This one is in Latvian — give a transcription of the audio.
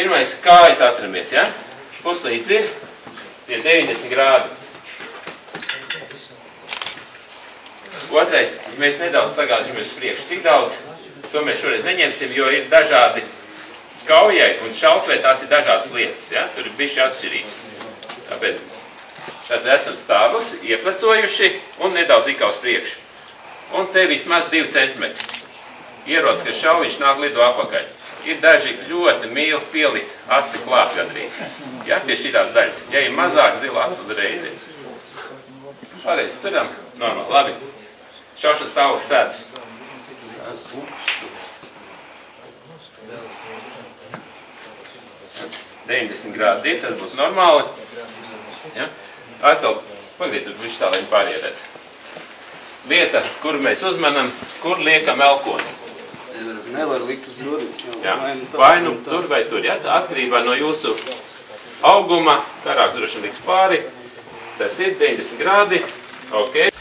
Pirmais kājas atceramies, ja? Puslīdz ir tie 90 grādi. Otrais, mēs nedaudz sagāzīsimies uz priekšu. Cik daudz? To mēs šoreiz neņemsim, jo ir dažādi kaujai un šautvē tās ir dažādas lietas, ja? Tur ir bišķi atšķirības. Tāpēc tad esam stāvus, ieplecojuši un nedaudz ikā uz priekšu. Un te vismaz 2 cm. Ierocis, kas šauj, viņš nāk lido apakaļ. Ir daži ļoti mīli pielikt aci klāt gandrīz. Ja, pie šitās daļas. Ja ir mazāk, zila acis uzreiz ir. Pareizi, turam. Normāli, labi. Šaušanas stāvus sēdus. 90 grādi ir, tas būtu normāli. Ja? Atkal pagriezot visu tā, lai viņi pārējie redz. Lieta, kuru mēs uzmanam, kur liekam elkoni. Nevar likt uz brodības. Vai nu tur vai tur, ja? Atkarībā no jūsu auguma, karāks droši liks pāri. Tas ir 90 grādi. Ok.